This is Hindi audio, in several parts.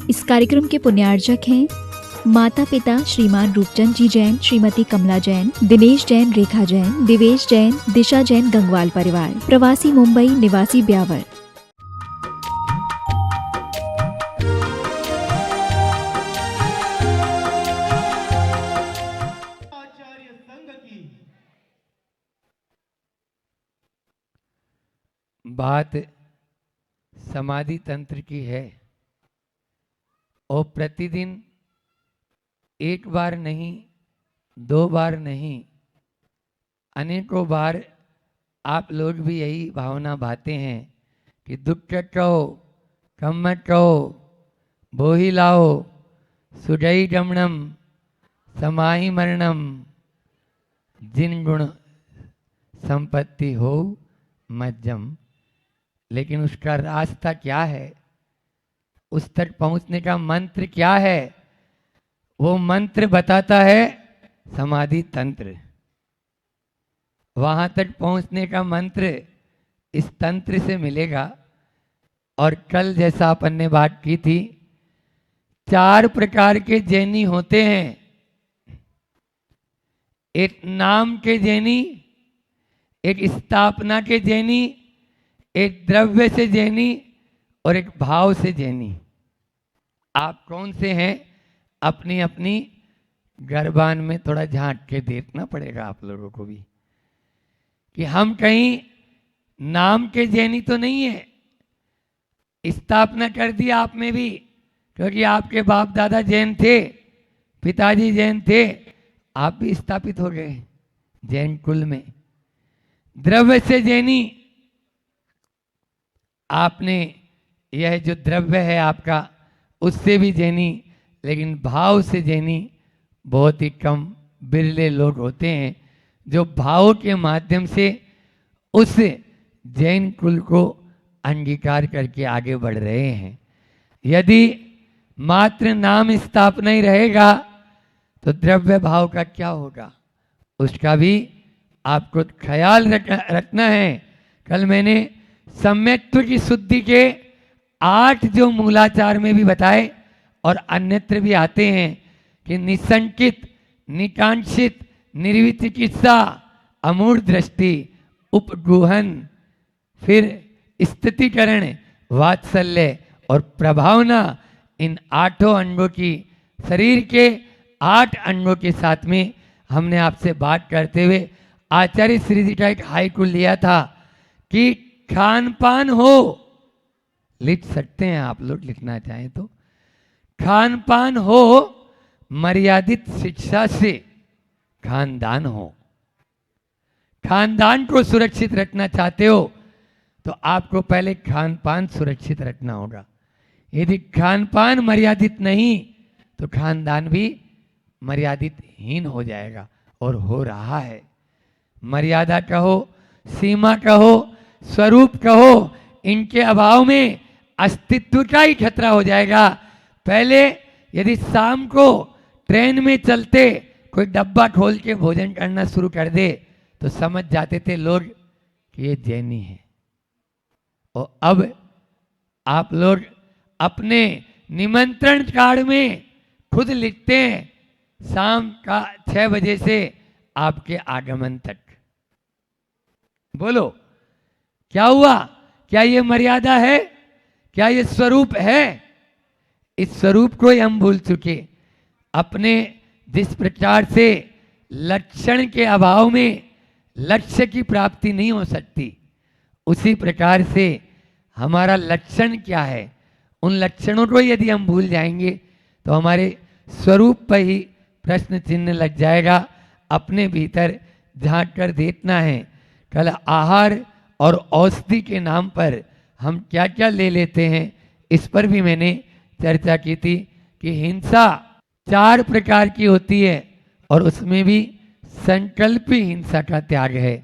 इस कार्यक्रम के पुण्यार्जक हैं माता पिता श्रीमान रूपचंद जी जैन, श्रीमती कमला जैन, दिनेश जैन, रेखा जैन, दिवेश जैन, दिशा जैन, गंगवाल परिवार, प्रवासी मुंबई, निवासी ब्यावर। बात समाधि तंत्र की है और प्रतिदिन एक बार नहीं, 2 बार नहीं, अनेकों बार आप लोग भी यही भावना भाते हैं कि दुख कहो, कम मत कहो, बोही लाओ, सुडई गमनम, समाहि मरणम, जिन गुण संपत्ति हो मज्जम। लेकिन उसका रास्ता क्या है, उस तक पहुंचने का मंत्र क्या है? वो मंत्र बताता है समाधि तंत्र। वहां तक पहुंचने का मंत्र इस तंत्र से मिलेगा। और कल जैसा अपन ने बात की थी, 4 प्रकार के जैनी होते हैं। एक नाम के जैनी, एक स्थापना के जैनी, एक द्रव्य से जैनी और एक भाव से जैनी। आप कौन से हैं? अपनी अपनी गर्भान में थोड़ा झांक के देखना पड़ेगा आप लोगों को भी कि हम कहीं नाम के जैनी तो नहीं है। स्थापना कर दी आप में भी, क्योंकि आपके बाप दादा जैन थे, पिताजी जैन थे, आप भी स्थापित हो गए जैन कुल में। द्रव्य से जैनी, आपने यह जो द्रव्य है आपका, उससे भी जैनी। लेकिन भाव से जैनी बहुत ही कम, बिरले लोग होते हैं जो भाव के माध्यम से उस जैन कुल को अंगीकार करके आगे बढ़ रहे हैं। यदि मात्र नाम स्थापना ही रहेगा तो द्रव्य भाव का क्या होगा, उसका भी आपको ख्याल रखना है। कल मैंने सम्यक्त्व की शुद्धि के 8 जो मूलाचार में भी बताए और अन्यत्र भी आते हैं कि निसंकित, निकांक्षित, निर्विचिकित्सा, अमूढ़ दृष्टि, उपगुहन, फिर स्थितिकरण, वात्सल्य और प्रभावना, इन 8 अंगों की, शरीर के 8 अंगों के साथ में हमने आपसे बात करते हुए आचार्य श्री जी का एक हाइकु लिया था कि खान पान हो, लिख सकते हैं आप लोग लिखना चाहें तो, खान पान हो, मर्यादित शिक्षा से खानदान हो। खानदान को सुरक्षित रखना चाहते हो तो आपको पहले खान पान सुरक्षित रखना होगा। यदि खान पान मर्यादित नहीं तो खानदान भी मर्यादित हीन हो जाएगा, और हो रहा है। मर्यादा कहो, सीमा कहो, स्वरूप कहो, इनके अभाव में अस्तित्व का ही खतरा हो जाएगा। पहले यदि शाम को ट्रेन में चलते कोई डब्बा खोल के भोजन करना शुरू कर दे तो समझ जाते थे लोग कि ये जैनी है। और अब आप लोग अपने निमंत्रण कार्ड में खुद लिखते हैं शाम का 6 बजे से आपके आगमन तक। बोलो क्या हुआ? क्या ये मर्यादा है? क्या ये स्वरूप है? इस स्वरूप को ही हम भूल चुके। अपने जिस प्रकार से लक्षण के अभाव में लक्ष्य की प्राप्ति नहीं हो सकती, उसी प्रकार से हमारा लक्षण क्या है, उन लक्षणों को यदि हम भूल जाएंगे तो हमारे स्वरूप पर ही प्रश्न चिन्ह लग जाएगा। अपने भीतर झांक कर देखना है। कल आहार और औषधि के नाम पर हम क्या क्या ले लेते हैं, इस पर भी मैंने चर्चा की थी कि हिंसा 4 प्रकार की होती है और उसमें भी संकल्पी हिंसा का त्याग है।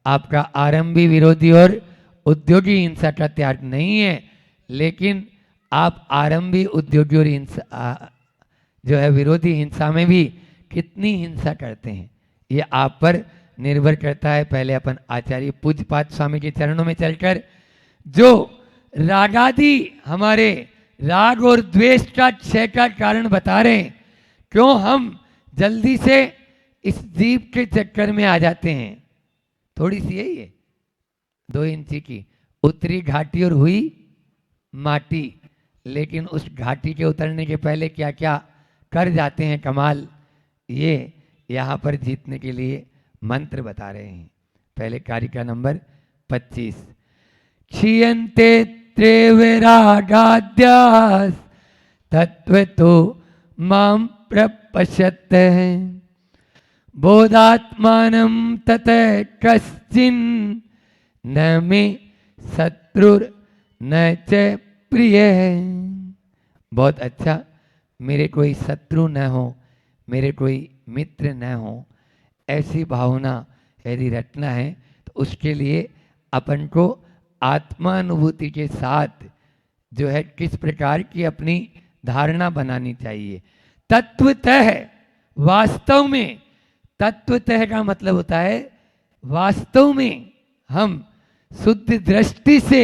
आपका आरंभी, विरोधी और उद्योगी हिंसा का त्याग नहीं है। लेकिन आप आरंभी, उद्योगी और हिंसा जो है विरोधी हिंसा में भी कितनी हिंसा करते हैं, ये आप पर निर्भर करता है। पहले अपन आचार्य पूज्यपाद स्वामी के चरणों में चलकर जो रागादि हमारे राग और द्वेष का क्षय का कारण बता रहे हैं। क्यों हम जल्दी से इस जीव के चक्कर में आ जाते हैं। थोड़ी सी है ये 2 इंची की, उतरी घाटी और हुई माटी। लेकिन उस घाटी के उतरने के पहले क्या क्या कर जाते हैं कमाल, ये यहाँ पर जीतने के लिए मंत्र बता रहे हैं। पहले कारिका नंबर 25। क्षीयन्ते त्रिविरागाद्यास् तत्त्वतो मां प्रपश्यत बोधात्मानं ततः कश्चिन् न मे शत्रुर न च प्रिय। बहुत अच्छा, मेरे कोई शत्रु न हो, मेरे कोई मित्र न हो, ऐसी भावना यदि रखना है तो उसके लिए अपन को आत्मानुभूति के साथ जो है किस प्रकार की अपनी धारणा बनानी चाहिए। तत्वतः, वास्तव में, तत्वतः का मतलब होता है वास्तव में हम शुद्ध दृष्टि से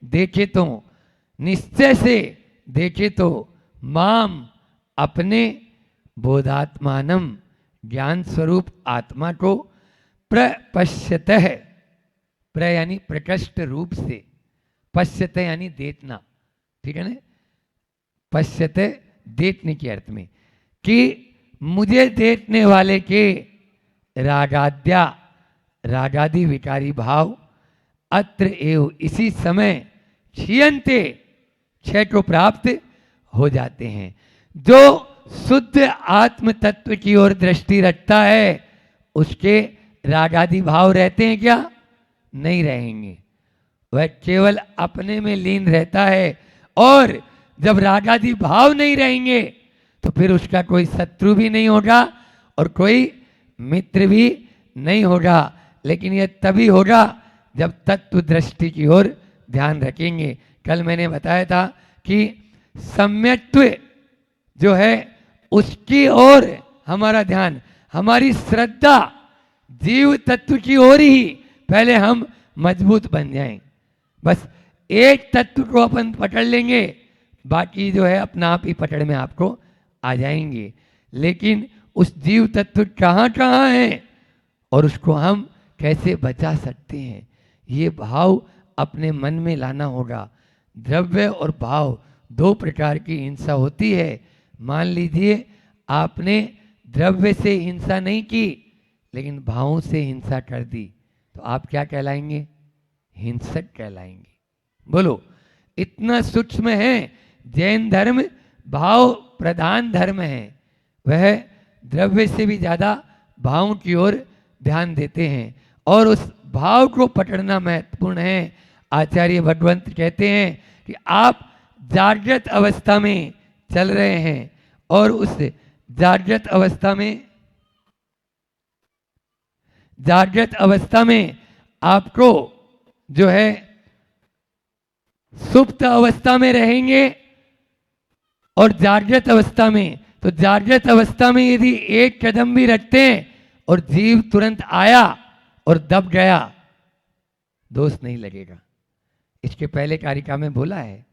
देखे तो, निश्चय से देखे तो, माम अपने बोधात्मानम ज्ञान स्वरूप आत्मा को प्रपश्यतः, प्र यानी प्रकृष्ट रूप से, पश्यते यानी देखना, ठीक है ना, पश्यते देखने के अर्थ में, कि मुझे देखने वाले के रागाद्या, रागादि विकारी भाव अत्र एव इसी समय क्षीयन्ते, क्षय को प्राप्त हो जाते हैं। जो शुद्ध आत्म तत्व की ओर दृष्टि रखता है उसके रागादि भाव रहते हैं क्या? नहीं रहेंगे। वह केवल अपने में लीन रहता है, और जब रागादि भाव नहीं रहेंगे तो फिर उसका कोई शत्रु भी नहीं होगा और कोई मित्र भी नहीं होगा। लेकिन यह तभी होगा जब तत्व दृष्टि की ओर ध्यान रखेंगे। कल मैंने बताया था कि सम्यक्त्व जो है उसकी ओर हमारा ध्यान, हमारी श्रद्धा जीव तत्व की ओर ही पहले हम मजबूत बन जाएं। बस एक तत्व को अपन पकड़ लेंगे, बाकी जो है अपना आप ही पकड़ में आपको आ जाएंगे। लेकिन उस जीव तत्व कहाँ कहाँ है और उसको हम कैसे बचा सकते हैं, ये भाव अपने मन में लाना होगा। द्रव्य और भाव 2 प्रकार की हिंसा होती है। मान लीजिए आपने द्रव्य से हिंसा नहीं की लेकिन भावों से हिंसा कर दी, तो आप क्या कहलाएंगे? हिंसक कहलाएंगे। बोलो, इतना सूक्ष्म है। जैन धर्म भाव प्रधान धर्म है, वह द्रव्य से भी ज्यादा भावों की ओर ध्यान देते हैं और उस भाव को पकड़ना महत्वपूर्ण है। आचार्य भगवंत कहते हैं कि आप जागृत अवस्था में चल रहे हैं और उस जागृत अवस्था में आपको जो है सुप्त अवस्था में रहेंगे और जागृत अवस्था में, तो जागृत अवस्था में यदि एक कदम भी रखते हैं और जीव तुरंत आया और दब गया, दोष नहीं लगेगा। इसके पहले कारिका में बोला है।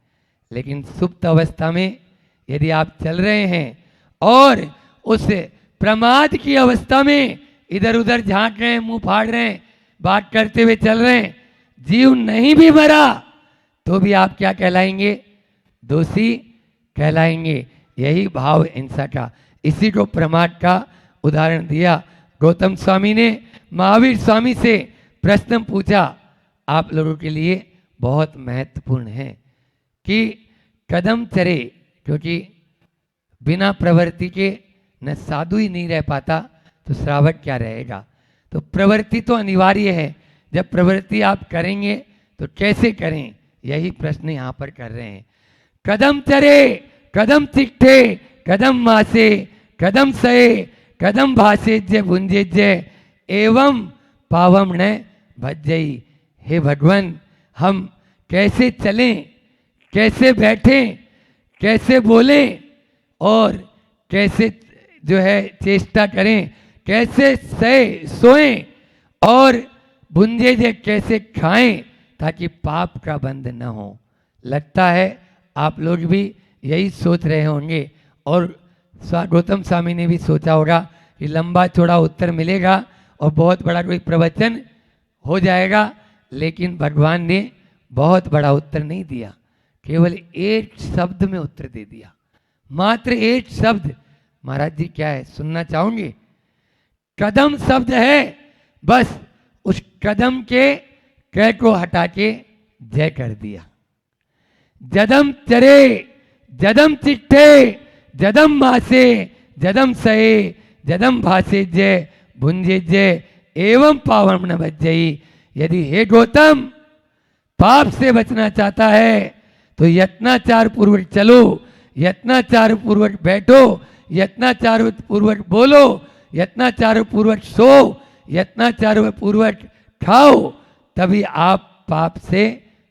लेकिन सुप्त अवस्था में यदि आप चल रहे हैं और उस प्रमाद की अवस्था में इधर उधर झांक रहे हैं, मुंह फाड़ रहे हैं, बात करते हुए चल रहे हैं, जीव नहीं भी मरा तो भी आप क्या कहलाएंगे? दोषी कहलाएंगे। यही भाव हिंसा का, इसी को प्रमाद का उदाहरण दिया। गौतम स्वामी ने महावीर स्वामी से प्रश्न पूछा, आप लोगों के लिए बहुत महत्वपूर्ण है कि कदम चरे, क्योंकि बिना प्रवृत्ति के न साधु ही नहीं रह पाता तो श्रावक क्या रहेगा। तो प्रवृत्ति तो अनिवार्य है। जब प्रवृत्ति आप करेंगे तो कैसे करें, यही प्रश्न यहाँ पर कर रहे हैं। कदम चरे, कदम चिट्ठे, कदम मासे, कदम सहे, कदम भाषे जय भुंजे जय एवं पावम न भज्जई। हे भगवान, हम कैसे चलें, कैसे बैठें, कैसे बोलें और कैसे जो है चेष्टा करें, कैसे सोएं और भुंजे जे कैसे खाएं ताकि पाप का बंध न हो। लगता है आप लोग भी यही सोच रहे होंगे और गौतम स्वामी ने भी सोचा होगा कि लंबा चौड़ा उत्तर मिलेगा और बहुत बड़ा कोई प्रवचन हो जाएगा, लेकिन भगवान ने बहुत बड़ा उत्तर नहीं दिया, केवल एक शब्द में उत्तर दे दिया, मात्र एक शब्द। महाराज जी क्या है सुनना चाहोगे? कदम शब्द है, बस उस कदम के क को हटा के जय कर दिया। जदम चरे जदम चिट्ठे जदम मासे जदम सहे जदम भाषे जय भुंजे जय एवं पावन न बज्जई। यदि हे गौतम पाप से बचना चाहता है तो यत्नाचार पूर्वक चलो, यत्नाचार पूर्वक बैठो, यत्नाचार पूर्वक बोलो, यत्नाचार पूर्वक सो, यत्नाचार पूर्वक खाओ, तभी आप पाप से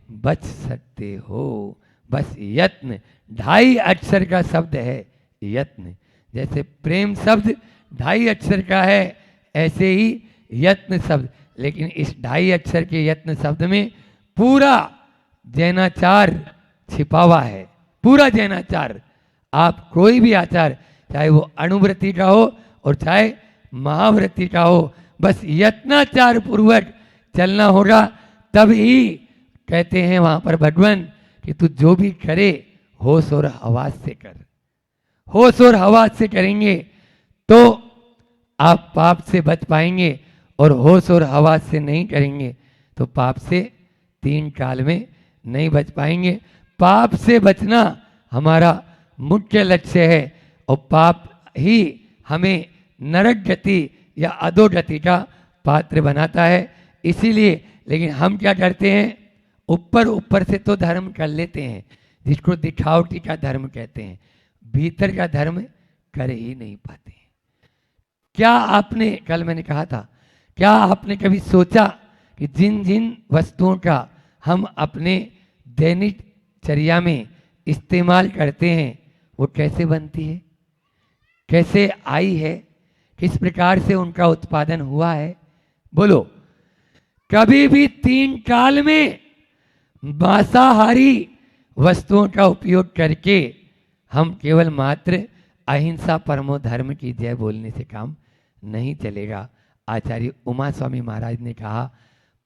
बच सकते हो। बस यत्न, 2.5 अक्षर का शब्द है यत्न। जैसे प्रेम शब्द 2.5 अक्षर का है, ऐसे ही यत्न शब्द, लेकिन इस 2.5 अक्षर के यत्न शब्द में पूरा जैनाचार छिपा हुआ है, पूरा जैनाचार। आप कोई भी आचार, चाहे वो अणुव्रति का हो और चाहे महाव्रति का हो, बस यत्नाचार पूर्वक चलना होगा, तब ही कहते हैं वहां पर भगवान कि तू जो भी करे होश और हवास से कर। होश और हवास से करेंगे तो आप पाप से बच पाएंगे, और होश और हवास से नहीं करेंगे तो पाप से 3 काल में नहीं बच पाएंगे। पाप से बचना हमारा मुख्य लक्ष्य है, और पाप ही हमें नरक गति या अधोगति का पात्र बनाता है। इसीलिए लेकिन हम क्या करते हैं, ऊपर ऊपर से तो धर्म कर लेते हैं, जिसको दिखावटी का धर्म कहते हैं, भीतर का धर्म कर ही नहीं पाते। क्या आपने, कल मैंने कहा था, क्या आपने कभी सोचा कि जिन जिन वस्तुओं का हम अपने दैनिक चर्या में इस्तेमाल करते हैं वो कैसे बनती है, कैसे आई है, किस प्रकार से उनका उत्पादन हुआ है? बोलो, कभी भी 3 काल में मांसाहारी वस्तुओं का उपयोग करके हम केवल मात्र अहिंसा परमो धर्म की जय बोलने से काम नहीं चलेगा। आचार्य उमा स्वामी महाराज ने कहा,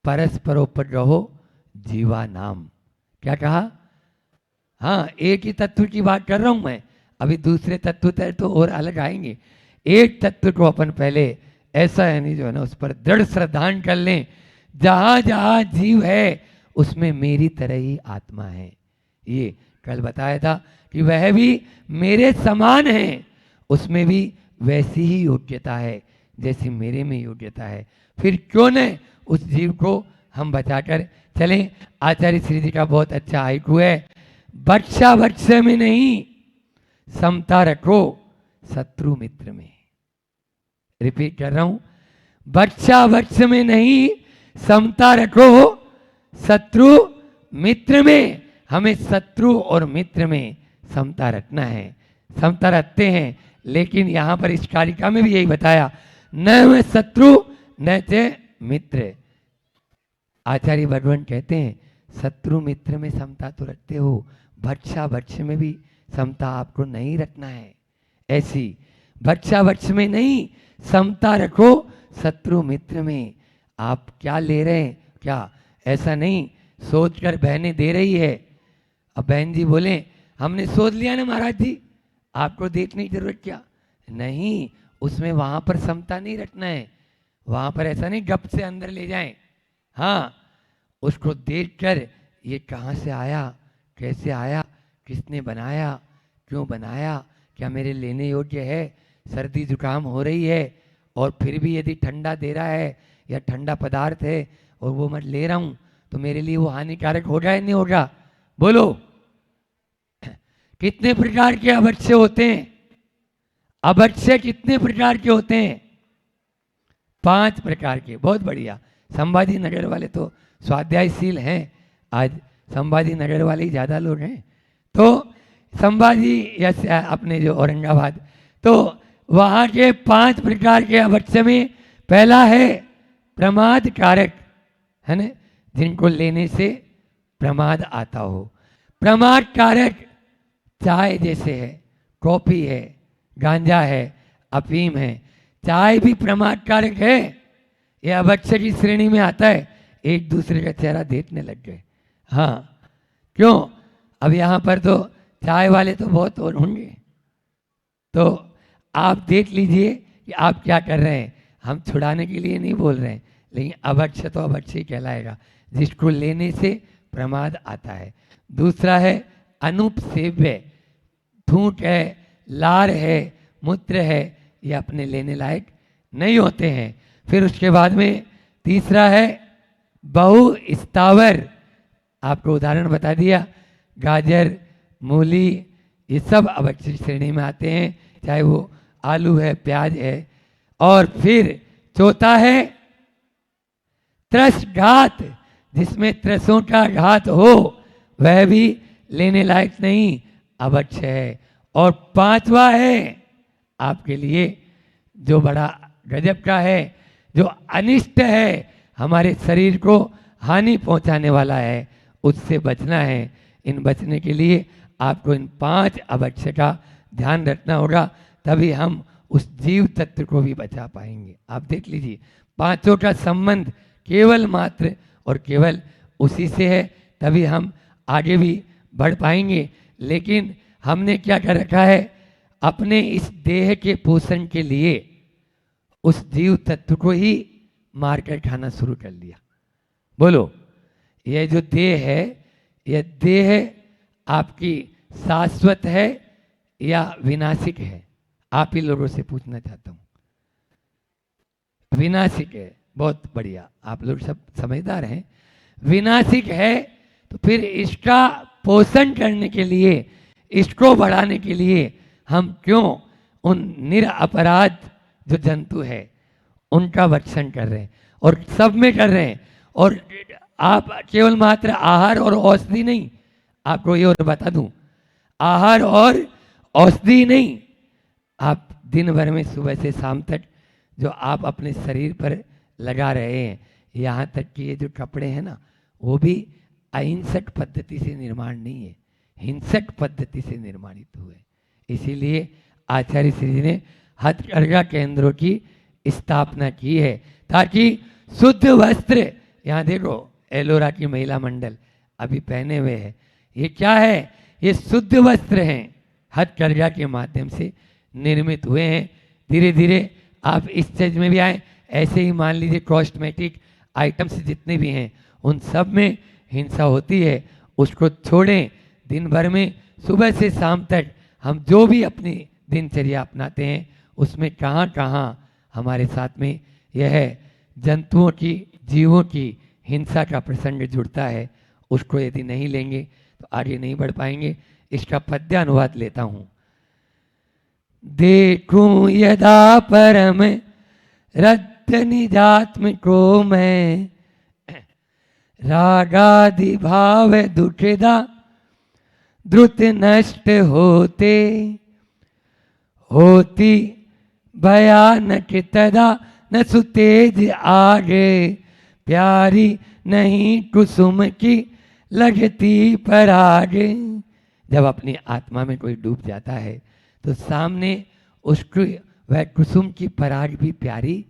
परस्परोपर रहो जीवा नाम। क्या कहा? हाँ, एक ही तत्व की बात कर रहा हूं मैं, अभी दूसरे तत्व तो और अलग आएंगे। एक तत्व को अपन पहले ऐसा है नहीं जो है ना, उस पर दृढ़ श्रद्धान कर लें, जहां जहां जीव है उसमें मेरी तरह ही आत्मा है। ये कल बताया था कि वह भी मेरे समान है, उसमें भी वैसी ही योग्यता है जैसी मेरे में योग्यता है। फिर क्यों न उस जीव को हम बचाकर चलें। आचार्य श्री जी का बहुत अच्छा हाइकू है, बच्चा बच्चे में नहीं समता रखो शत्रु मित्र में। रिपीट कर रहा हूं, बच्चा बच्चे में नहीं समता रखो शत्रु मित्र में। हमें शत्रु और मित्र में समता रखना है, समता रखते हैं, लेकिन यहां पर इस कारिका में भी यही बताया, न में शत्रु न चे मित्र। आचार्य भगवान कहते हैं शत्रु मित्र में समता तो रखते हो, भक्षा भक्ष में भी समता आपको नहीं रखना है। ऐसी भक्षा भक्ष में नहीं, समता रखो शत्रु मित्र में। आप क्या ले रहे हैं, क्या ऐसा नहीं सोचकर बहनें दे रही है। अब बहन जी बोले हमने सोच लिया ना महाराज जी, आपको देखने की जरूरत क्या? नहीं, उसमें वहां पर समता नहीं रखना है। वहां पर ऐसा नहीं गप से अंदर ले जाएं। हाँ, उसको देखकर ये कहाँ से आया, कैसे आया, किसने बनाया, क्यों बनाया, क्या मेरे लेने योग्य है, सर्दी जुकाम हो रही है और फिर भी यदि ठंडा दे रहा है या ठंडा पदार्थ है और वो मैं ले रहा हूं तो मेरे लिए वो हानिकारक होगा या नहीं होगा? बोलो, कितने प्रकार के अभक्ष्य होते हैं? अभक्ष्य कितने प्रकार के होते हैं? 5 प्रकार के। बहुत बढ़िया, संभाजी नगर वाले तो स्वाध्यायशील हैं, आज संभाजी नगर वाले ही ज्यादा लोग हैं। तो संभाजी या अपने जो औरंगाबाद, तो वहां के 5 प्रकार के अभक्ष्य में पहला है प्रमाद कारक, है ना, जिनको लेने से प्रमाद आता हो। प्रमाद कारक चाय जैसे है, कॉफी है, गांजा है, अफीम है। चाय भी प्रमादकारक है, ये अभक्ष्य की श्रेणी में आता है। एक दूसरे का चेहरा देखने लग गए। हाँ, क्यों? अब यहाँ पर तो चाय वाले तो बहुत और होंगे, तो आप देख लीजिए कि आप क्या कर रहे हैं। हम छुड़ाने के लिए नहीं बोल रहे हैं, लेकिन अभक्ष्य तो अभक्ष्य ही कहलाएगा, जिसको लेने से प्रमाद आता है। दूसरा है अनुपसेव्य। थूक है, लार है, मूत्र है, ये अपने लेने लायक नहीं होते हैं। फिर उसके बाद में तीसरा है बहु स्थावर। आपको उदाहरण बता दिया, गाजर, मूली, ये सब अभक्ष्य श्रेणी में आते हैं, चाहे वो आलू है, प्याज है। और फिर चौथा है त्रसघात, जिसमें त्रसों का घात हो, वह भी लेने लायक नहीं, अभक्ष्य है। और पांचवा है आपके लिए जो बड़ा गजब का है, जो अनिष्ट है, हमारे शरीर को हानि पहुंचाने वाला है, उससे बचना है। इन बचने के लिए आपको इन 5 अभक्ष्य का ध्यान रखना होगा, तभी हम उस जीव तत्व को भी बचा पाएंगे। आप देख लीजिए, पांचों का संबंध केवल मात्र और केवल उसी से है, तभी हम आगे भी बढ़ पाएंगे। लेकिन हमने क्या कर रखा है, अपने इस देह के पोषण के लिए उस जीव तत्व को ही मारकर खाना शुरू कर लिया। बोलो, यह जो देह है, यह देह आपकी शाश्वत है या विनाशिक है? आप ही लोगों से पूछना चाहता हूं। विनाशिक है, बहुत बढ़िया, आप लोग सब समझदार हैं। विनाशिक है तो फिर इसका पोषण करने के लिए, इसको बढ़ाने के लिए हम क्यों उन निरपराध जो जंतु है उनका भक्षण कर रहे हैं, और सब में कर रहे हैं। और आप केवल मात्र आहार और औषधि नहीं, आपको ये और बता दूं, आहार और औषधि नहीं, आप दिन भर में सुबह से शाम तक जो आप अपने शरीर पर लगा रहे हैं, यहाँ तक कि ये जो कपड़े हैं ना, वो भी अहिंसक पद्धति से निर्माण नहीं है, हिंसक पद्धति से निर्माणित हुए। इसीलिए आचार्य श्री जी ने हथकरघा केंद्रों की स्थापना की है, ताकि शुद्ध वस्त्र, यहाँ देखो एलोरा की महिला मंडल अभी पहने हुए है, ये क्या है? ये शुद्ध वस्त्र हैं, हथकरघा के माध्यम से निर्मित हुए हैं। धीरे धीरे आप इस स्टेज में भी आए। ऐसे ही मान लीजिए कॉस्मेटिक आइटम्स जितने भी हैं, उन सब में हिंसा होती है, उसको छोड़ें। दिन भर में सुबह से शाम तक हम जो भी अपनी दिनचर्या अपनाते हैं, उसमें कहाँ कहाँ हमारे साथ में यह जंतुओं की, जीवों की हिंसा का प्रसंग जुड़ता है, उसको यदि नहीं लेंगे तो आगे नहीं बढ़ पाएंगे। इसका पद्यानुवाद लेता हूं। देखूं यदा परम रक्त निजात्म को मैं, रागादि भाव दुखदा द्रुत नष्ट होते, होती भयानक तदा न सुतेज आगे, प्यारी नहीं कुसुम की लगती पराग। जब अपनी आत्मा में कोई डूब जाता है तो सामने उसको वह कुसुम की पराग भी प्यारी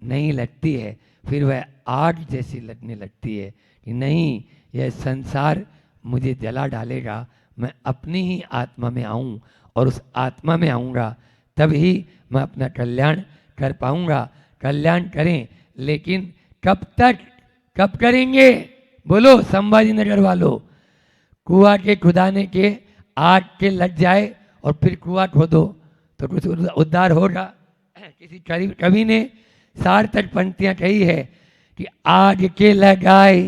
नहीं लगती है, फिर वह आग जैसी लगने लगती है कि नहीं, यह संसार मुझे जला डालेगा, मैं अपनी ही आत्मा में आऊं, और उस आत्मा में आऊंगा तभी मैं अपना कल्याण कर पाऊंगा। कल्याण करें, लेकिन कब तक, कब करेंगे? बोलो संभाजी नगर वालों, कुआं के खुदाने के आग के लग जाए और फिर कुआं खोदो तो कुछ उद्धार होगा? किसी कवि ने सार्थक पंक्तियां कही है कि आग के लगाए,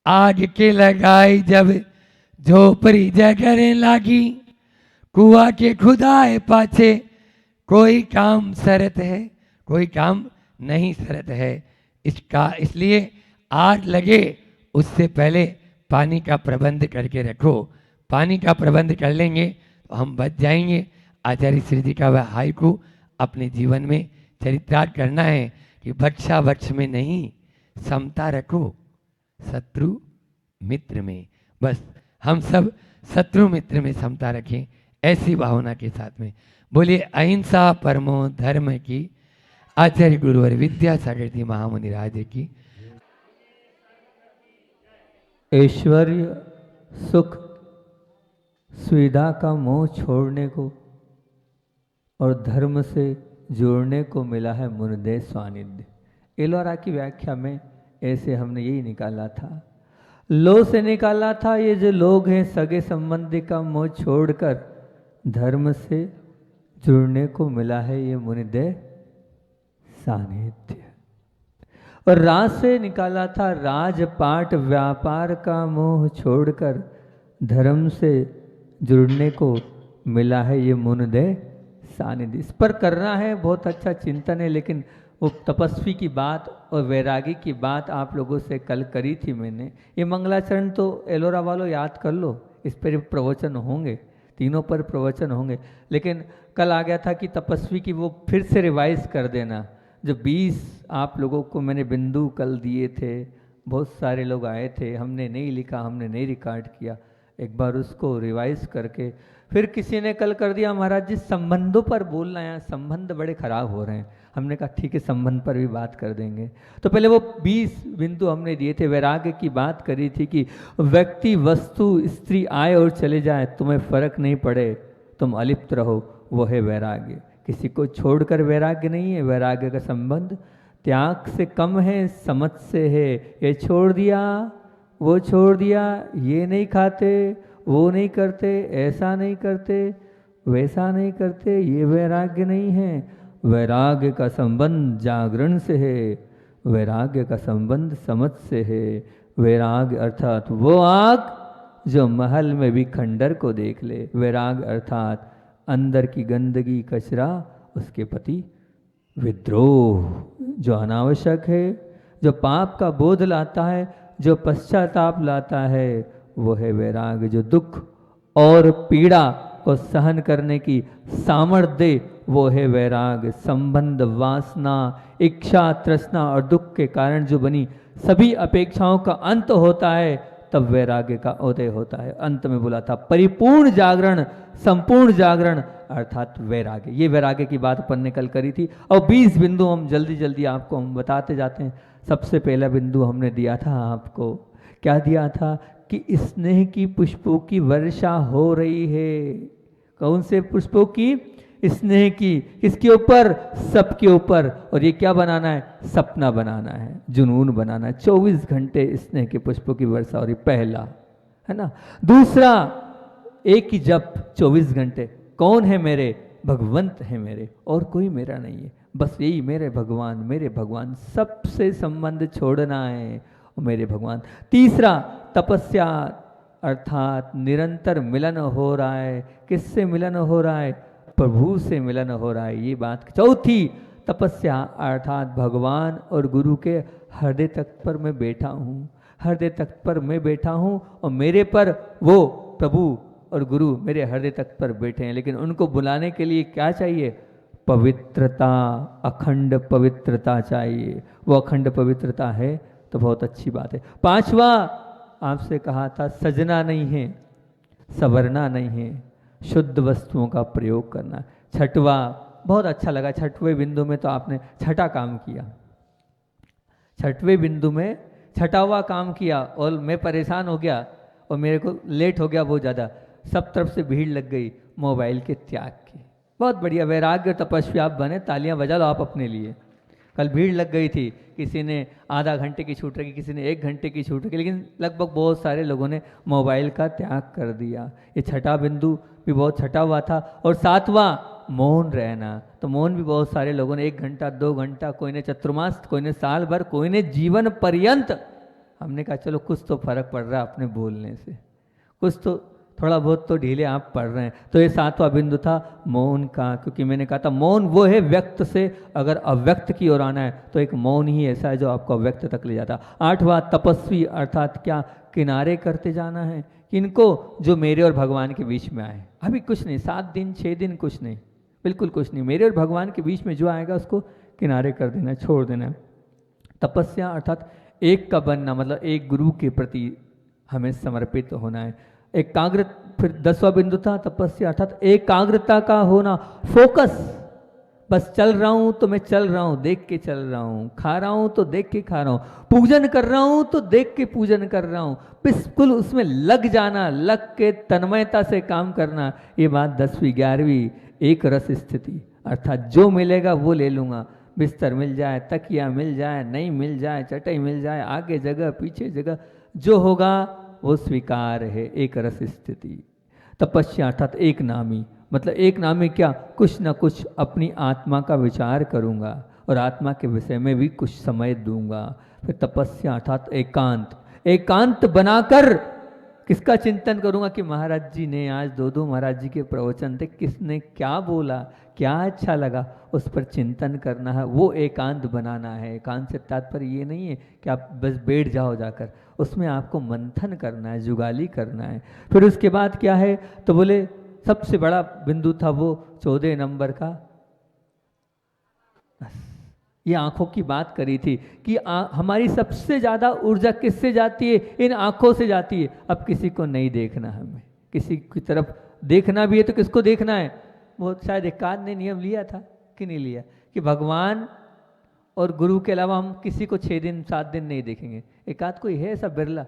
आग के लगाए जब झोपड़ी जगने लागी, कुआं के खुदाए पाछे कोई काम सरत है, कोई काम नहीं सरत है। इसका इसलिए आग लगे उससे पहले पानी का प्रबंध करके रखो। पानी का प्रबंध कर लेंगे तो हम बच जाएंगे। आचार्य श्री जी का वह हाइकू अपने जीवन में चरितार्थ करना है कि बच्चा वृक्ष में नहीं, समता रखो शत्रु मित्र में। बस हम सब शत्रु मित्र में समता रखें, ऐसी भावना के साथ में। बोलिए अहिंसा परमो धर्म की, आचार्य गुरुवर विद्यासागर जी महामुनि राज की। ऐश्वर्य सुख सुविधा का मोह छोड़ने को और धर्म से जोड़ने को मिला है मुनिदेह स्वानिध्य। एलोरा की व्याख्या में ऐसे हमने यही निकाला था, लो से निकाला था। ये जो लोग हैं सगे संबंधी का मोह छोड़कर धर्म से जुड़ने को मिला है ये मुनिदेह सानिध्य। और राज से निकाला था, राजपाट व्यापार का मोह छोड़कर धर्म से जुड़ने को मिला है ये मुनिदेह सानिध्य। इस पर करना है बहुत अच्छा चिंतन है, लेकिन वो तपस्वी की बात और वैरागी की बात आप लोगों से कल करी थी मैंने। ये मंगलाचरण तो एलोरा वालों याद कर लो, इस पर प्रवचन होंगे, तीनों पर प्रवचन होंगे। लेकिन कल आ गया था कि तपस्वी की वो फिर से रिवाइज कर देना। जो 20 आप लोगों को मैंने बिंदु कल दिए थे, बहुत सारे लोग आए थे, हमने नहीं लिखा, हमने नहीं रिकॉर्ड किया, एक बार उसको रिवाइज करके। फिर किसी ने कल कर दिया महाराज जी संबंधों पर बोलना है, संबंध बड़े खराब हो रहे हैं। हमने कहा ठीक है, संबंध पर भी बात कर देंगे। तो पहले वो 20 बिंदु हमने दिए थे। वैराग्य की बात करी थी कि व्यक्ति वस्तु स्त्री आए और चले जाए, तुम्हें फर्क नहीं पड़े, तुम अलिप्त रहो, वो है वैराग्य। किसी को छोड़कर वैराग्य नहीं है। वैराग्य का संबंध त्याग से कम है, समझ से है। ये छोड़ दिया, वो छोड़ दिया, ये नहीं खाते, वो नहीं करते, ऐसा नहीं करते, वैसा नहीं करते, ये वैराग्य नहीं है। वैराग्य का संबंध जागरण से है, वैराग्य का संबंध समझ से है। वैराग्य अर्थात वो आग जो महल में भी खंडर को देख ले। वैराग्य अर्थात अंदर की गंदगी कचरा, उसके प्रति विद्रोह। जो अनावश्यक है, जो पाप का बोध लाता है, जो पश्चाताप लाता है, वो है वैराग्य। जो दुख और पीड़ा को सहन करने की सामर्थ्य दे, वो है वैराग्य। संबंध, वासना, इच्छा, तृष्णा और दुख के कारण जो बनी सभी अपेक्षाओं का अंत होता है, तब वैराग्य का उदय होता है। अंत में बोला था परिपूर्ण जागरण, संपूर्ण जागरण अर्थात वैराग्य। ये वैराग्य की बात अपन ने कल करी थी। और 20 बिंदु हम जल्दी जल्दी आपको हम बताते जाते हैं। सबसे पहला बिंदु हमने दिया था आपको, क्या दिया था कि स्नेह की पुष्पों की वर्षा हो रही है। कौन से पुष्पों की? स्नेह की। किसके ऊपर? सबके ऊपर। और ये क्या बनाना है? सपना बनाना है, जुनून बनाना है। 24 घंटे स्नेह के पुष्पों की वर्षा हो रही, पहला है ना। दूसरा, एक ही जप 24 घंटे। कौन है मेरे? भगवंत है मेरे, और कोई मेरा नहीं है, बस यही मेरे भगवान, मेरे भगवान। सबसे संबंध छोड़ना है, मेरे भगवान। तीसरा, तपस्या अर्थात निरंतर मिलन हो रहा है। किससे मिलन हो रहा है? प्रभु से मिलन हो रहा है, ये बात। चौथी, तपस्या अर्थात भगवान और गुरु के हृदय तख्त पर मैं बैठा हूँ, हृदय तख्त पर मैं बैठा हूँ, और मेरे पर वो प्रभु और गुरु मेरे हृदय तख्त पर बैठे हैं। लेकिन उनको बुलाने के लिए क्या चाहिए? पवित्रता, अखंड पवित्रता चाहिए। वो अखंड पवित्रता है तो बहुत अच्छी बात है। पांचवा, आपसे कहा था सजना नहीं है, संवरना नहीं है, शुद्ध वस्तुओं का प्रयोग करना। छठवा, बहुत अच्छा लगा, छठवें बिंदु में तो आपने छठा काम किया। छठवें बिंदु में छठावा काम किया, और मैं परेशान हो गया, और मेरे को लेट हो गया बहुत ज़्यादा। सब तरफ से भीड़ लग गई मोबाइल के त्याग की। बहुत बढ़िया, वैराग्य तपस्वी आप बने, तालियां बजा लो आप अपने लिए। कल भीड़ लग गई थी, किसी ने आधा घंटे की छूट रखी, किसी ने 1 घंटे की छूट रखी, लेकिन लगभग बहुत सारे लोगों ने मोबाइल का त्याग कर दिया। ये छठा बिंदु भी बहुत छठा हुआ था। और सातवां, मौन रहना। तो मौन भी बहुत सारे लोगों ने 1 घंटा 2 घंटा, कोई ने चतुर्मास, कोई ने साल भर, कोई ने जीवन पर्यंत। हमने कहा चलो कुछ तो फर्क पड़ रहा है अपने बोलने से, कुछ तो थोड़ा बहुत तो ढीले आप पढ़ रहे हैं। तो ये 7वां बिंदु था मौन का, क्योंकि मैंने कहा था मौन वो है व्यक्त से अगर अव्यक्त की ओर आना है तो एक मौन ही ऐसा है जो आपको अव्यक्त तक ले जाता। 8वां, तपस्वी अर्थात क्या? किनारे करते जाना है। किनको? जो मेरे और भगवान के बीच में आए। अभी कुछ नहीं, 7 दिन 6 दिन कुछ नहीं, बिल्कुल कुछ नहीं। मेरे और भगवान के बीच में जो आएगा उसको किनारे कर देना, छोड़ देना। तपस्या अर्थात एक का बनना, मतलब एक गुरु के प्रति हमें समर्पित होना है। एकाग्र, फिर 10वां बिंदु था तपस्या अर्थात एकाग्रता का होना, फोकस। बस चल रहा हूं तो मैं चल रहा हूं, देख के चल रहा हूं, खा रहा हूं तो देख के खा रहा हूं, पूजन कर रहा हूं तो देख के पूजन कर रहा हूं, बिल्कुल उसमें लग जाना, लग के तन्मयता से काम करना। ये बात 10वीं 11वीं एक रस स्थिति, अर्थात जो मिलेगा वो ले लूंगा, बिस्तर मिल जाए, तकिया मिल जाए, नहीं मिल जाए, चटाई मिल जाए, आगे जगह पीछे जगह, जो होगा वो स्वीकार है, एक रस स्थिति। तपस्या अर्थात एक नामी, मतलब एक नामी क्या, कुछ ना कुछ अपनी आत्मा का विचार करूंगा और आत्मा के विषय में भी कुछ समय दूंगा। फिर तपस्या अर्थात एकांत, एकांत बनाकर किसका चिंतन करूंगा कि महाराज जी ने आज दो महाराज जी के प्रवचन थे, किसने क्या बोला, क्या अच्छा लगा, उस पर चिंतन करना है, वो एकांत बनाना है। एकांत से तात्पर्य ये नहीं है कि आप बस बैठ जाओ जाकर, उसमें आपको मंथन करना है, जुगाली करना है। फिर उसके बाद क्या है, तो बोले सबसे बड़ा बिंदु था वो 14 नंबर का, ये आंखों की बात करी थी कि हमारी सबसे ज्यादा ऊर्जा किससे जाती है, इन आंखों से जाती है। अब किसी को नहीं देखना, हमें किसी की तरफ देखना भी है तो किसको देखना है, वो शायद एकांत ने नियम लिया था कि नहीं लिया, कि भगवान और गुरु के अलावा हम किसी को 6 दिन 7 दिन नहीं देखेंगे। एकांत कोई है ऐसा बिरला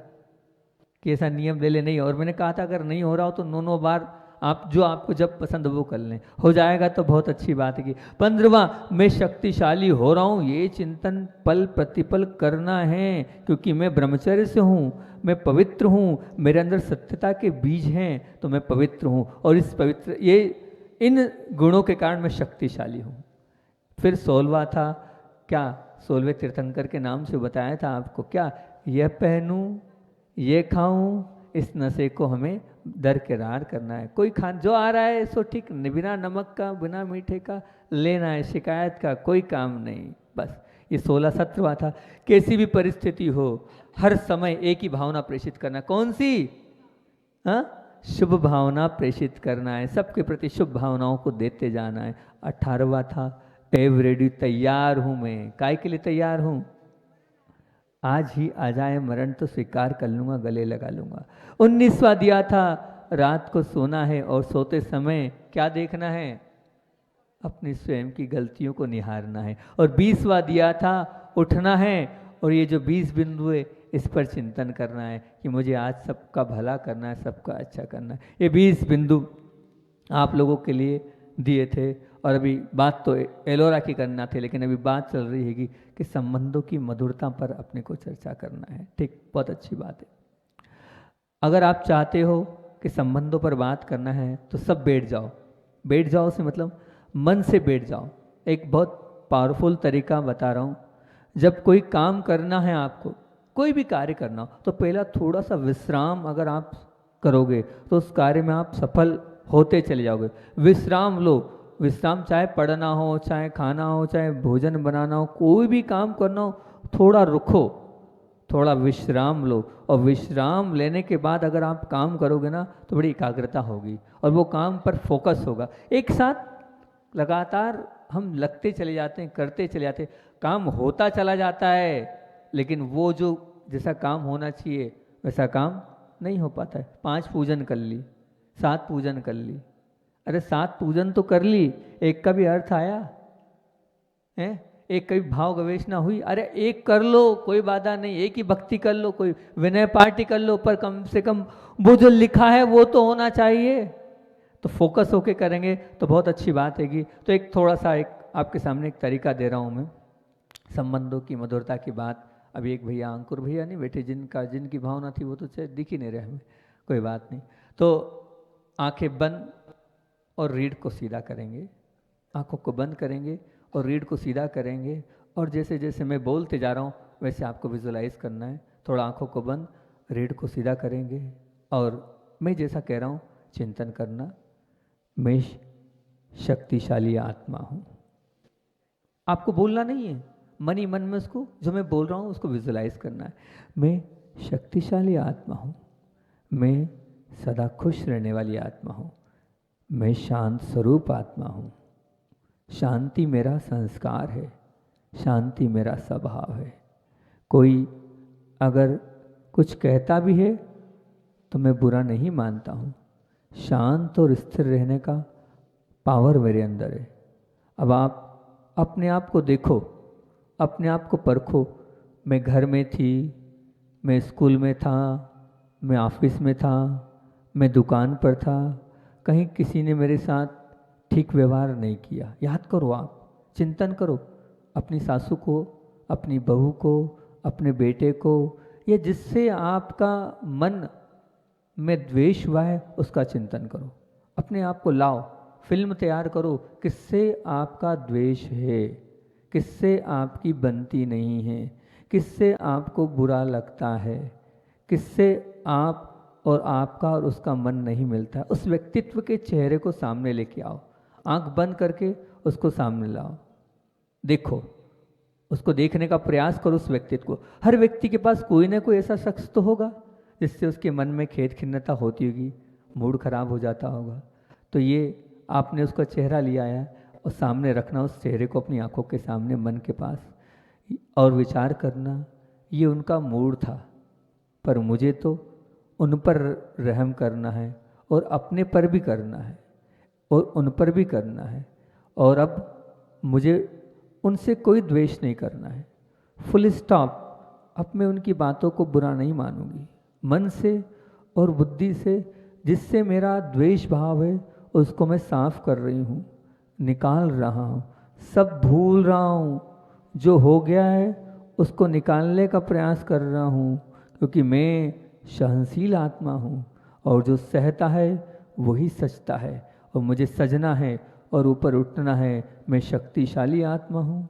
कि ऐसा नियम ले ले, नहीं। और मैंने कहा था अगर नहीं हो रहा हो तो 9 बार आप जो आपको जब पसंद वो कर लें, हो जाएगा तो बहुत अच्छी बात है। कि 15वां, मैं शक्तिशाली हो रहा हूँ, ये चिंतन पल प्रतिपल करना है, क्योंकि मैं ब्रह्मचर्य से हूँ, मैं पवित्र हूँ, मेरे अंदर सत्यता के बीज हैं, तो मैं पवित्र हूँ और इस पवित्र ये इन गुणों के कारण मैं शक्तिशाली हूँ। फिर 16वां था क्या, 16वें तीर्थंकर के नाम से बताया था आपको, क्या, यह पहनूं ये खाऊं, इस नशे को हमें दरकिरार करना है। कोई खान जो आ रहा है सो ठीक, बिना नमक का बिना मीठे का लेना है, शिकायत का कोई काम नहीं। बस ये 16 17वां था, कैसी भी परिस्थिति हो हर समय एक ही भावना प्रेषित करना, कौन सी, हाँ, शुभ भावना प्रेषित करना है, सबके प्रति शुभ भावनाओं को देते जाना है। 18वां था एव रेडी, तैयार हूं मैं, काय के लिए तैयार हूं, आज ही आ जाए मरण तो स्वीकार कर लूंगा, गले लगा लूंगा। 19वां दिया था रात को सोना है और सोते समय क्या देखना है, अपनी स्वयं की गलतियों को निहारना है। और 20वां दिया था उठना है और ये जो 20 बिंदु है इस पर चिंतन करना है कि मुझे आज सबका भला करना है, सबका अच्छा करना है। ये 20 बिंदु आप लोगों के लिए दिए थे। और अभी बात तो एलोरा की करना थे, लेकिन अभी बात चल रही है कि संबंधों की मधुरता पर अपने को चर्चा करना है। ठीक, बहुत अच्छी बात है। अगर आप चाहते हो कि संबंधों पर बात करना है तो सब बैठ जाओ। बैठ जाओ से मतलब मन से बैठ जाओ। एक बहुत पावरफुल तरीका बता रहा हूँ, जब कोई काम करना है आपको, कोई भी कार्य करना हो, तो पहला थोड़ा सा विश्राम अगर आप करोगे तो उस कार्य में आप सफल होते चले जाओगे। विश्राम लो, विश्राम चाहे पढ़ना हो, चाहे खाना हो, चाहे भोजन बनाना हो, कोई भी काम करना हो, थोड़ा रुको, थोड़ा विश्राम लो। और विश्राम लेने के बाद अगर आप काम करोगे ना तो बड़ी एकाग्रता होगी और वो काम पर फोकस होगा। एक साथ लगातार हम लगते चले जाते हैं, करते चले जाते हैं, काम होता चला जाता है, लेकिन वो जो जैसा काम होना चाहिए वैसा काम नहीं हो पाता है। 5 पूजन कर ली, 7 पूजन कर ली, अरे 7 पूजन तो कर ली, एक का भी अर्थ आया है, एक कभी भाव गवेषणा हुई, अरे एक कर लो, कोई बाधा नहीं, एक ही भक्ति कर लो, कोई विनय पार्टी कर लो, पर कम से कम वो जो लिखा है वो तो होना चाहिए। तो फोकस होके करेंगे तो बहुत अच्छी बात हैगी। तो एक थोड़ा सा एक आपके सामने एक तरीका दे रहा हूँ मैं, संबंधों की मधुरता की बात। अभी एक भैया अंकुर भैया नहीं बैठे, जिनकी भावना थी वो तो दिख ही नहीं रहे हमें, कोई बात नहीं। तो आंखें बंद और रीढ़ को सीधा करेंगे, आंखों को बंद करेंगे और रीढ़ को सीधा करेंगे, और जैसे जैसे मैं बोलते जा रहा हूँ वैसे आपको विजुलाइज करना है। थोड़ा आंखों को बंद, रीढ़ को सीधा करेंगे और मैं जैसा कह रहा हूँ चिंतन करना, मैं शक्तिशाली आत्मा हूँ। आपको बोलना नहीं है, मन ही मन में उसको जो मैं बोल रहा हूँ उसको विजुलाइज करना है। मैं शक्तिशाली आत्मा हूँ, मैं सदा खुश रहने वाली आत्मा हूँ, मैं शांत स्वरूप आत्मा हूँ, शांति मेरा संस्कार है, शांति मेरा स्वभाव है। कोई अगर कुछ कहता भी है तो मैं बुरा नहीं मानता हूँ। शांत और स्थिर रहने का पावर मेरे अंदर है। अब आप अपने आप को देखो, अपने आप को परखो। मैं घर में थी, मैं स्कूल में था, मैं ऑफिस में था, मैं दुकान पर था, कहीं किसी ने मेरे साथ ठीक व्यवहार नहीं किया। याद करो, आप चिंतन करो अपनी सासू को, अपनी बहू को, अपने बेटे को, या जिससे आपका मन में द्वेष हुआ है उसका चिंतन करो। अपने आप को लाओ, फिल्म तैयार करो, किससे आपका द्वेष है, किससे आपकी बनती नहीं है, किससे आपको बुरा लगता है, किससे आप और आपका और उसका मन नहीं मिलता है। उस व्यक्तित्व के चेहरे को सामने लेके आओ, आंख बंद करके उसको सामने लाओ, देखो, उसको देखने का प्रयास करो उस व्यक्तित्व को। हर व्यक्ति के पास कोई ना कोई ऐसा शख्स तो होगा जिससे उसके मन में खेद खिन्नता होती होगी, मूड खराब हो जाता होगा। तो ये आपने उसका चेहरा लिया है और सामने रखना उस चेहरे को अपनी आंखों के सामने, मन के पास, और विचार करना ये उनका मूड था, पर मुझे तो उन पर रहम करना है और अपने पर भी करना है और उन पर भी करना है, और अब मुझे उनसे कोई द्वेष नहीं करना है। Full stop. अब मैं उनकी बातों को बुरा नहीं मानूंगी। मन से और बुद्धि से जिससे मेरा द्वेष भाव है उसको मैं साफ कर रही हूँ, निकाल रहा हूँ, सब भूल रहा हूँ। जो हो गया है उसको निकालने का प्रयास कर रहा हूँ, क्योंकि मैं सहनशील आत्मा हूँ और जो सहता है वही सचता है, और मुझे सजना है और ऊपर उठना है। मैं शक्तिशाली आत्मा हूँ,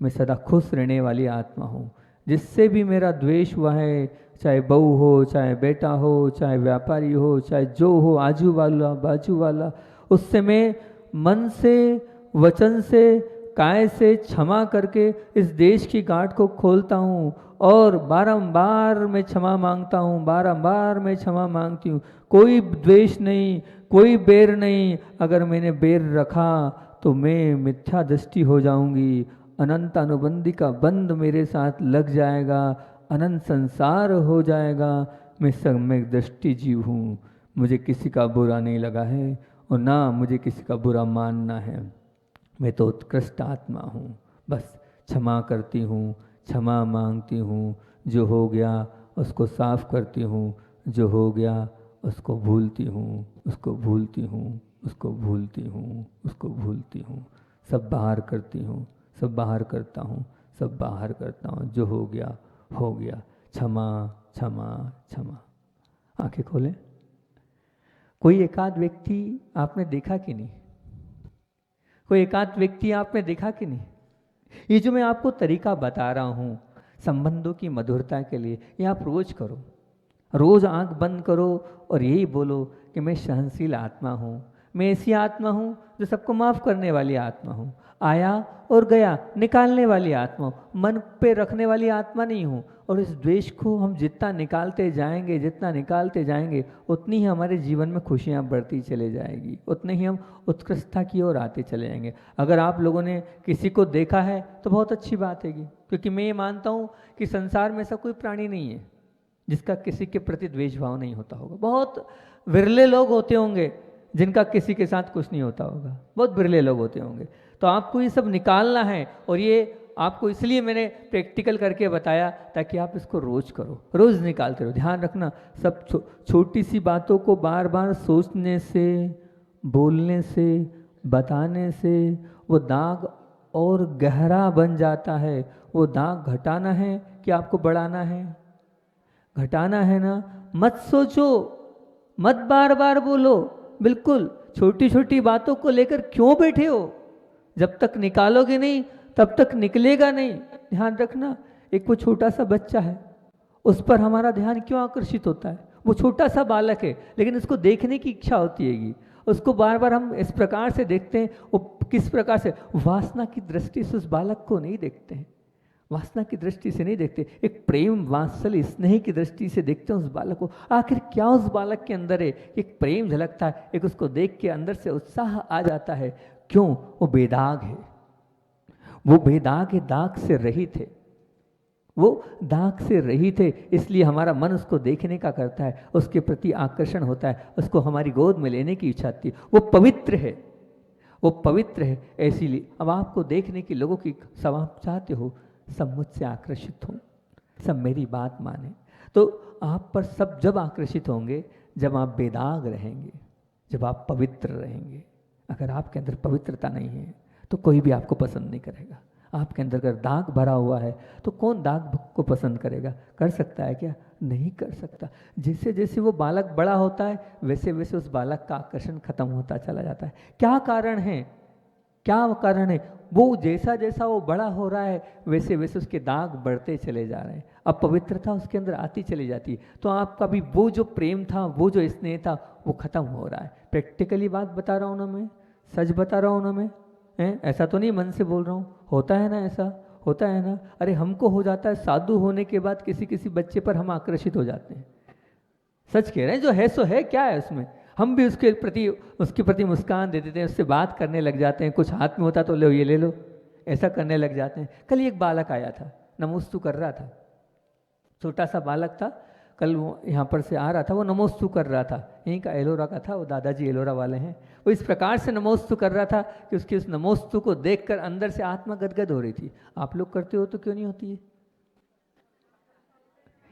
मैं सदा खुश रहने वाली आत्मा हूँ। जिससे भी मेरा द्वेष हुआ है, चाहे बहू हो, चाहे बेटा हो, चाहे व्यापारी हो, चाहे जो हो, आजू वाला बाजू वाला, उससे मैं मन से, वचन से, काय से क्षमा करके इस देश की गांठ को खोलता हूँ और बारंबार मैं क्षमा मांगता हूँ, बारंबार मैं क्षमा मांगती हूँ। कोई द्वेष नहीं, कोई बैर नहीं। अगर मैंने बैर रखा तो मैं मिथ्या दृष्टि हो जाऊंगी, अनंत अनुबंधी का बंध मेरे साथ लग जाएगा, अनंत संसार हो जाएगा। मैं सम्यक दृष्टि जीव हूँ, मुझे किसी का बुरा नहीं लगा है और ना मुझे किसी का बुरा मानना है। मैं तो उत्कृष्ट आत्मा हूँ, बस क्षमा करती हूँ, क्षमा मांगती हूँ। जो हो गया उसको साफ करती हूँ, जो हो गया उसको भूलती हूँ, उसको भूलती हूँ, उसको भूलती हूँ, उसको भूलती हूँ। सब बाहर करती हूँ, सब बाहर करता हूँ, सब बाहर करता हूँ। जो हो गया हो गया, क्षमा क्षमा क्षमा। आंखें खोलें। कोई एकाध व्यक्ति आपने देखा कि नहीं? कोई एकाध व्यक्ति आपने देखा कि नहीं? ये जो मैं आपको तरीका बता रहा हूँ संबंधों की मधुरता के लिए, ये आप रोज करो। रोज आंख बंद करो और यही बोलो कि मैं सहनशील आत्मा हूँ, मैं ऐसी आत्मा हूँ जो सबको माफ करने वाली आत्मा हूँ, आया और गया निकालने वाली आत्मा हूँ, मन पे रखने वाली आत्मा नहीं हूँ। और इस द्वेष को हम जितना निकालते जाएंगे, जितना निकालते जाएंगे, उतनी ही हमारे जीवन में खुशियाँ बढ़ती चले जाएगी, उतने ही हम उत्कृष्टता की ओर आते चले जाएंगे। अगर आप लोगों ने किसी को देखा है तो बहुत अच्छी बात है, क्योंकि मैं ये मानता हूँ कि संसार में ऐसा कोई प्राणी नहीं है जिसका किसी के प्रति द्वेष भाव नहीं होता होगा। बहुत विरले लोग होते होंगे जिनका किसी के साथ कुछ नहीं होता होगा, बहुत विरले लोग होते होंगे। तो आपको ये सब निकालना है, और ये आपको इसलिए मैंने प्रैक्टिकल करके बताया ताकि आप इसको रोज करो, रोज निकालते रहो। ध्यान रखना, सब छोटी सी बातों को बार बार सोचने से, बोलने से, बताने से वो दाग और गहरा बन जाता है। वो दाग घटाना है कि आपको बढ़ाना है? घटाना है ना। मत सोचो, मत बार बार बोलो, बिल्कुल छोटी छोटी बातों को लेकर क्यों बैठे हो? जब तक निकालोगे नहीं तब तक निकलेगा नहीं। ध्यान रखना, एक वो छोटा सा बच्चा है, उस पर हमारा ध्यान क्यों आकर्षित होता है? वो छोटा सा बालक है, लेकिन उसको देखने की इच्छा होती है, उसको बार बार हम इस प्रकार से देखते हैं। वो किस प्रकार से? वासना की दृष्टि से उस बालक को नहीं देखते हैं, वासना की दृष्टि से नहीं देखते, एक प्रेम वात्सल्य स्नेह की दृष्टि से देखते हैं उस बालक को। आखिर क्या उस बालक के अंदर है? एक प्रेम झलकता है, एक उसको देख के अंदर से उत्साह आ जाता है। क्यों? वो बेदाग है, वो बेदाग है, दाग से रहित है, वो दाग से रहित है, इसलिए हमारा मन उसको देखने का करता है, उसके प्रति आकर्षण होता है, उसको हमारी गोद में लेने की इच्छा आती है। वो पवित्र है, वो पवित्र है। इसीलिए अब आपको देखने की लोगों की, सब आप चाहते हो सब मुझसे आकर्षित हो, सब मेरी बात माने, तो आप पर सब जब आकर्षित होंगे जब आप बेदाग रहेंगे, जब आप पवित्र रहेंगे। अगर आपके अंदर पवित्रता नहीं है तो कोई भी आपको पसंद नहीं करेगा। आपके अंदर अगर दाग भरा हुआ है तो कौन दाग को पसंद करेगा? कर सकता है क्या? नहीं कर सकता। जैसे जैसे वो बालक बड़ा होता है वैसे वैसे उस बालक का आकर्षण खत्म होता चला जाता है। क्या कारण है? क्या कारण है? वो जैसा जैसा वो बड़ा हो रहा है वैसे वैसे उसके दाग बढ़ते चले जा रहे हैं। अब पवित्रता उसके अंदर आती चली जाती है, तो आपका भी वो जो प्रेम था, वो जो स्नेह था, वो खत्म हो रहा है। प्रैक्टिकली बात बता रहा हूँ ना मैं, सच बता रहा हूँ ना मैं, ऐसा तो नहीं मन से बोल रहा हूँ। होता है ना, ऐसा होता है ना। अरे हमको हो जाता है, साधु होने के बाद किसी किसी बच्चे पर हम आकर्षित हो जाते हैं। सच कह रहे हैं, जो है सो है, क्या है उसमें। हम भी उसके प्रति मुस्कान दे देते हैं, उससे बात करने लग जाते हैं, कुछ हाथ में होता तो लो ये ले लो, ऐसा करने लग जाते हैं। कल एक बालक आया था, नमोस्तु कर रहा था, छोटा सा बालक था, कल वो यहाँ पर से आ रहा था, वो नमोस्तु कर रहा था, यहीं का एलोरा का था, वो दादाजी एलोरा वाले हैं। वो इस प्रकार से नमोस्तु कर रहा था कि उसकी उस नमोस्तु को देखकर अंदर से आत्मा गदगद हो रही थी। आप लोग करते हो तो क्यों नहीं होती है?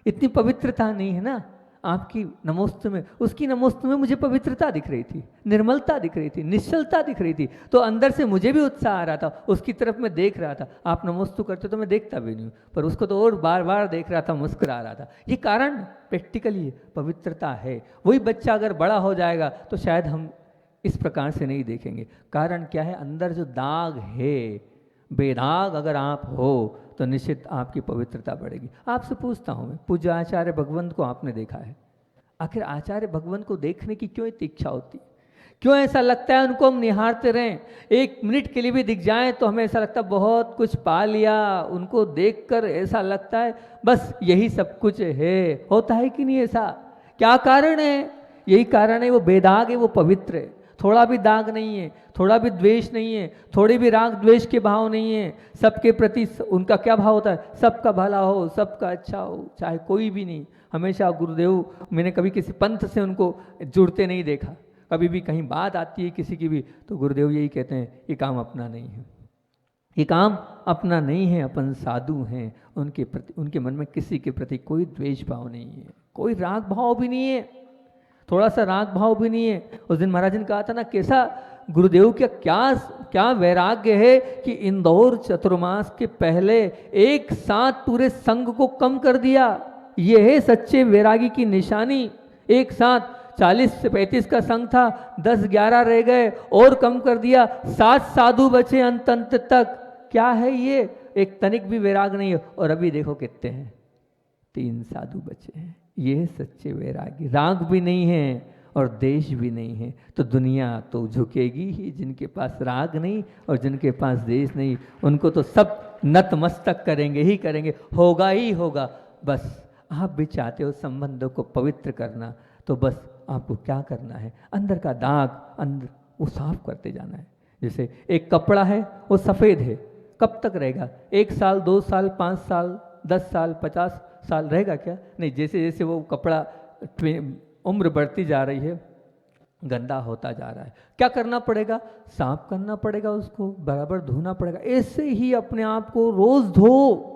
इतनी पवित्रता नहीं है ना आपकी नमोस्तु में। उसकी नमोस्तु में मुझे पवित्रता दिख रही थी, निर्मलता दिख रही थी, निश्चलता दिख रही थी, तो अंदर से मुझे भी उत्साह आ रहा था, उसकी तरफ मैं देख रहा था। आप नमोस्तु करते तो मैं देखता भी नहीं, पर उसको तो और बार बार देख रहा था, मुस्कुरा रहा था। ये कारण प्रैक्टिकली पवित्रता है। वही बच्चा अगर बड़ा हो जाएगा तो शायद हम इस प्रकार से नहीं देखेंगे। कारण क्या है? अंदर जो दाग है, बेदाग अगर आप हो तो निश्चित आपकी पवित्रता बढ़ेगी। आपसे पूछता हूँ मैं, पूज्य आचार्य भगवंत को आपने देखा है, आखिर आचार्य भगवंत को देखने की क्यों इतनी इच्छा होती? क्यों ऐसा लगता है उनको हम निहारते रहें? एक मिनट के लिए भी दिख जाएं तो हमें ऐसा लगता है बहुत कुछ पा लिया। उनको देखकर ऐसा लगता है बस यही सब कुछ है। होता है कि नहीं ऐसा? क्या कारण है? यही कारण है, वो बेदाग है, वो पवित्र है। थोड़ा भी दाग नहीं है, थोड़ा भी द्वेष नहीं है, थोड़े भी राग द्वेष के भाव नहीं है। सबके प्रति उनका क्या भाव होता है? सबका भला हो, सबका अच्छा हो, चाहे कोई भी नहीं। हमेशा गुरुदेव, मैंने कभी किसी पंथ से उनको जुड़ते नहीं देखा। कभी भी कहीं बात आती है किसी की भी तो गुरुदेव यही कहते हैं, ये काम अपना नहीं है, ये काम अपना नहीं है, अपन साधु हैं। उनके प्रति, उनके मन में किसी के प्रति कोई द्वेष भाव नहीं है, कोई राग भाव भी नहीं है, थोड़ा सा राग भाव भी नहीं है। उस दिन महाराज ने कहा था ना, कैसा गुरुदेव का क्या वैराग्य है कि इंदौर चतुर्मास के पहले एक साथ पूरे संघ को कम कर दिया। ये है सच्चे वैरागी की निशानी। एक साथ 40 से 35 का संघ था, 10-11 रह गए और कम कर दिया, 7 साधु बचे अंत तक। क्या है ये? एक तनिक भी वैराग नहीं है। और अभी देखो कितने हैं, 3 साधु बचे हैं। ये सच्चे वैरागी। राग भी नहीं है और देश भी नहीं है, तो दुनिया तो झुकेगी ही। जिनके पास राग नहीं और जिनके पास देश नहीं, उनको तो सब नतमस्तक करेंगे ही करेंगे, होगा ही होगा। बस आप भी चाहते हो संबंधों को पवित्र करना, तो बस आपको क्या करना है? अंदर का दाग, अंदर वो साफ करते जाना है। जैसे एक कपड़ा है, वो सफ़ेद है, कब तक रहेगा? 1 साल, 2 साल, 5 साल, 10 साल, 50 साल रहेगा क्या? नहीं। जैसे जैसे वो कपड़ा उम्र बढ़ती जा रही है, गंदा होता जा रहा है। क्या करना पड़ेगा? साफ करना पड़ेगा, उसको बराबर धोना पड़ेगा। ऐसे ही अपने आप को रोज धो।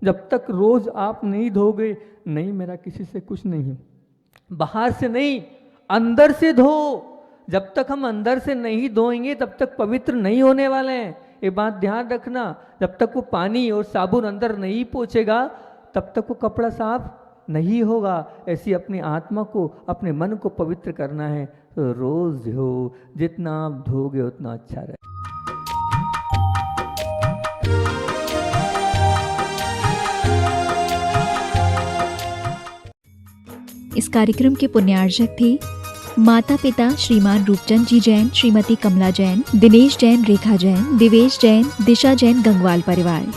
जब तक रोज आप नहीं धोगे, नहीं मेरा किसी से कुछ नहीं है, बाहर से नहीं अंदर से धो। जब तक हम अंदर से नहीं धोएंगे तब तक पवित्र नहीं होने वाले हैं। ये बात ध्यान रखना। जब तक वो पानी और साबुन अंदर नहीं पहुंचेगा तब तक वो कपड़ा साफ नहीं होगा। ऐसी अपनी आत्मा को, अपने मन को पवित्र करना है, तो रोज धो। जितना आप धोगे उतना अच्छा रहे। इस कार्यक्रम के पुण्यार्चक थे माता पिता श्रीमान रूपचंद जी जैन, श्रीमती कमला जैन, दिनेश जैन, रेखा जैन, दिवेश जैन, दिशा जैन, गंगवाल परिवार।